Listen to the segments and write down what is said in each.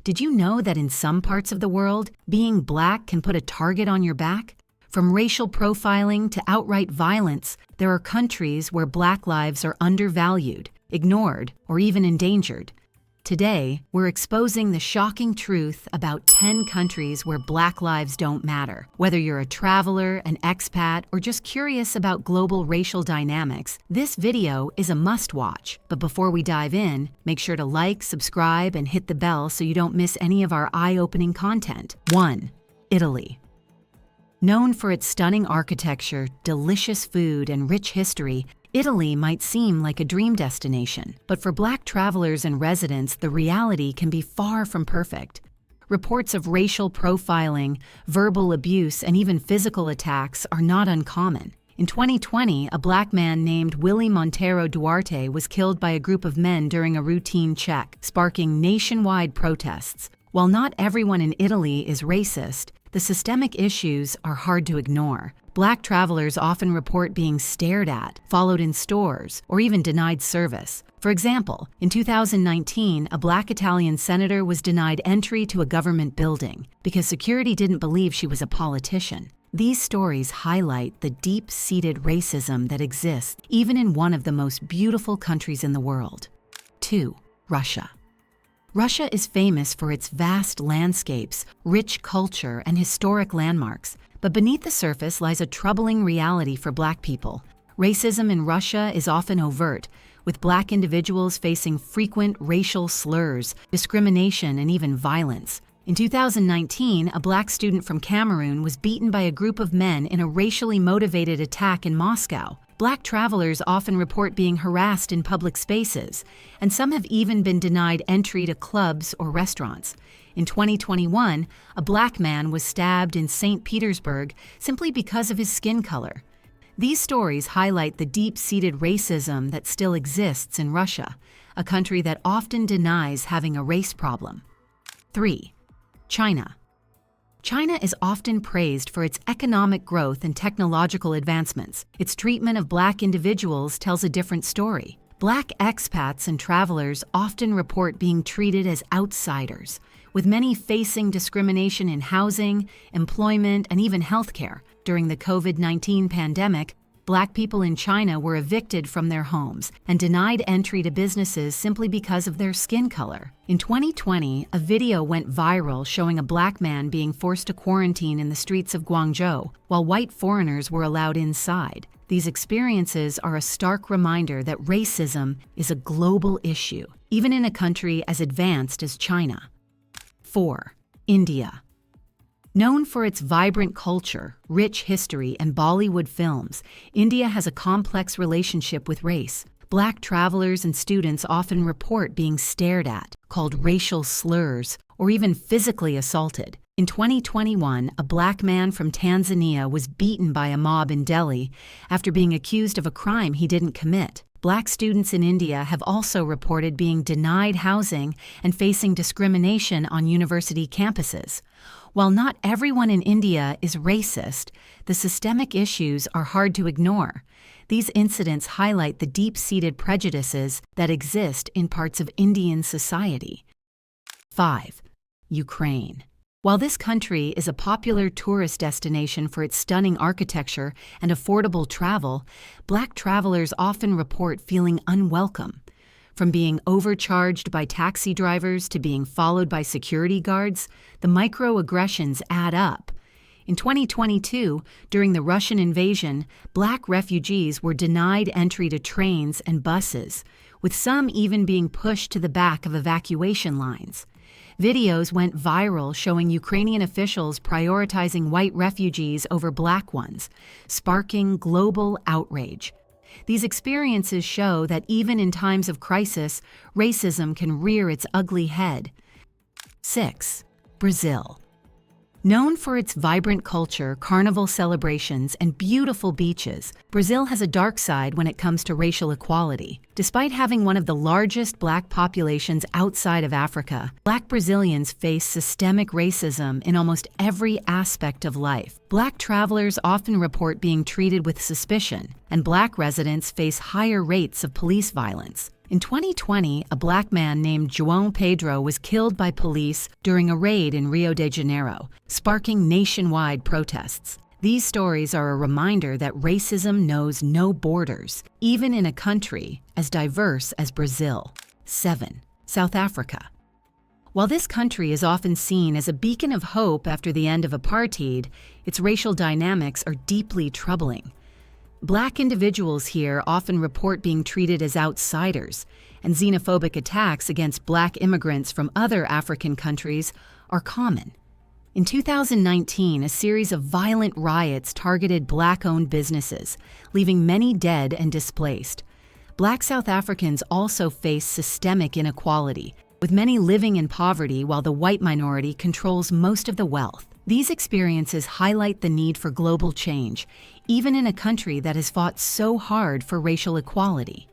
Did you know that in some parts of the world, being black can put a target on your back? From racial profiling to outright violence, there are countries where black lives are undervalued, ignored, or even endangered. Today, we're exposing the shocking truth about 10 countries where black lives don't matter. Whether you're a traveler, an expat, or just curious about global racial dynamics, this video is a must-watch. But before we dive in, make sure to like, subscribe, and hit the bell so you don't miss any of our eye-opening content. 1. Italy. Known for its stunning architecture, delicious food, and rich history, Italy might seem like a dream destination, but for black travelers and residents, the reality can be far from perfect. Reports of racial profiling, verbal abuse, and even physical attacks are not uncommon. In 2020, a black man named Willie Montero Duarte was killed by a group of men during a routine check, sparking nationwide protests. While not everyone in Italy is racist, the systemic issues are hard to ignore. Black travelers often report being stared at, followed in stores, or even denied service. For example, in 2019, a black Italian senator was denied entry to a government building because security didn't believe she was a politician. These stories highlight the deep-seated racism that exists even in one of the most beautiful countries in the world. 2. Russia. Russia is famous for its vast landscapes, rich culture, and historic landmarks. But beneath the surface lies a troubling reality for black people. Racism in Russia is often overt, with black individuals facing frequent racial slurs, discrimination, and even violence. In 2019, a black student from Cameroon was beaten by a group of men in a racially motivated attack in Moscow. Black travelers often report being harassed in public spaces, and some have even been denied entry to clubs or restaurants. In 2021, a black man was stabbed in St. Petersburg simply because of his skin color. These stories highlight the deep-seated racism that still exists in Russia, a country that often denies having a race problem. 3. China. China is often praised for its economic growth and technological advancements. Its treatment of black individuals tells a different story. Black expats and travelers often report being treated as outsiders, with many facing discrimination in housing, employment, and even healthcare. During the COVID-19 pandemic, black people in China were evicted from their homes and denied entry to businesses simply because of their skin color. In 2020, a video went viral showing a black man being forced to quarantine in the streets of Guangzhou, while white foreigners were allowed inside. These experiences are a stark reminder that racism is a global issue, even in a country as advanced as China. 4. India. Known for its vibrant culture, rich history, and Bollywood films, India has a complex relationship with race. Black travelers and students often report being stared at, called racial slurs, or even physically assaulted. In 2021, a black man from Tanzania was beaten by a mob in Delhi after being accused of a crime he didn't commit. Black students in India have also reported being denied housing and facing discrimination on university campuses. While not everyone in India is racist, the systemic issues are hard to ignore. These incidents highlight the deep-seated prejudices that exist in parts of Indian society. 5. Ukraine. While this country is a popular tourist destination for its stunning architecture and affordable travel, black travelers often report feeling unwelcome. From being overcharged by taxi drivers to being followed by security guards, the microaggressions add up. In 2022, during the Russian invasion, black refugees were denied entry to trains and buses, with some even being pushed to the back of evacuation lines. Videos went viral showing Ukrainian officials prioritizing white refugees over black ones, sparking global outrage. These experiences show that even in times of crisis, racism can rear its ugly head. 6. Brazil. Known for its vibrant culture, carnival celebrations, and beautiful beaches, Brazil has a dark side when it comes to racial equality. Despite having one of the largest black populations outside of Africa, black Brazilians face systemic racism in almost every aspect of life. Black travelers often report being treated with suspicion, and Black residents face higher rates of police violence. In 2020, a Black man named João Pedro was killed by police during a raid in Rio de Janeiro, sparking nationwide protests. These stories are a reminder that racism knows no borders, even in a country as diverse as Brazil. 7. South Africa. While this country is often seen as a beacon of hope after the end of apartheid, its racial dynamics are deeply troubling. Black individuals here often report being treated as outsiders, and xenophobic attacks against Black immigrants from other African countries are common. In 2019, a series of violent riots targeted Black-owned businesses, leaving many dead and displaced. Black South Africans also face systemic inequality, with many living in poverty while the white minority controls most of the wealth. These experiences highlight the need for global change, even in a country that has fought so hard for racial equality.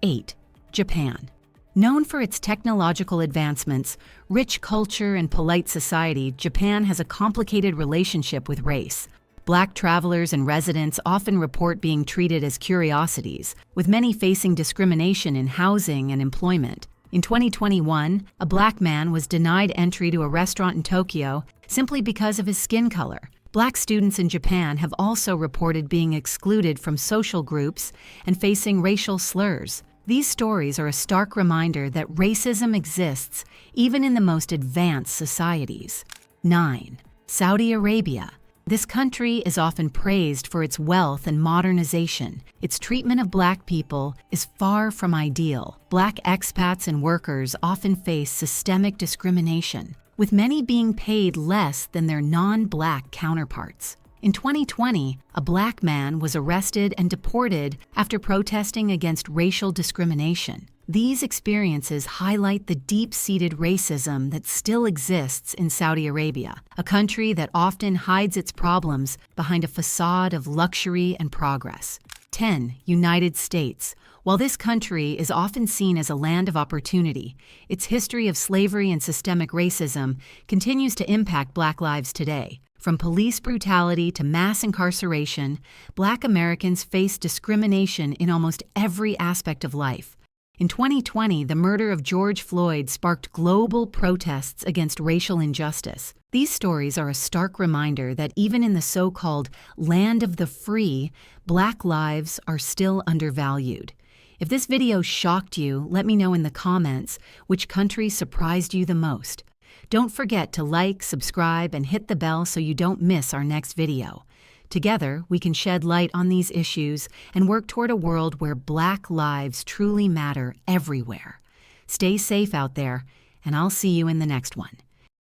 8. Japan. Known for its technological advancements, rich culture, and polite society, Japan has a complicated relationship with race. Black travelers and residents often report being treated as curiosities, with many facing discrimination in housing and employment. In 2021, a Black man was denied entry to a restaurant in Tokyo simply because of his skin color. Black students in Japan have also reported being excluded from social groups and facing racial slurs. These stories are a stark reminder that racism exists even in the most advanced societies. 9. Saudi Arabia. This country is often praised for its wealth and modernization. Its treatment of Black people is far from ideal. Black expats and workers often face systemic discrimination, with many being paid less than their non-Black counterparts. In 2020, a Black man was arrested and deported after protesting against racial discrimination. These experiences highlight the deep-seated racism that still exists in Saudi Arabia, a country that often hides its problems behind a facade of luxury and progress. 10. United States. While this country is often seen as a land of opportunity, its history of slavery and systemic racism continues to impact Black lives today. From police brutality to mass incarceration, Black Americans face discrimination in almost every aspect of life. In 2020, the murder of George Floyd sparked global protests against racial injustice. These stories are a stark reminder that even in the so-called land of the free, Black lives are still undervalued. If this video shocked you, let me know in the comments which country surprised you the most. Don't forget to like, subscribe, and hit the bell so you don't miss our next video. Together, we can shed light on these issues and work toward a world where Black lives truly matter everywhere. Stay safe out there, and I'll see you in the next one.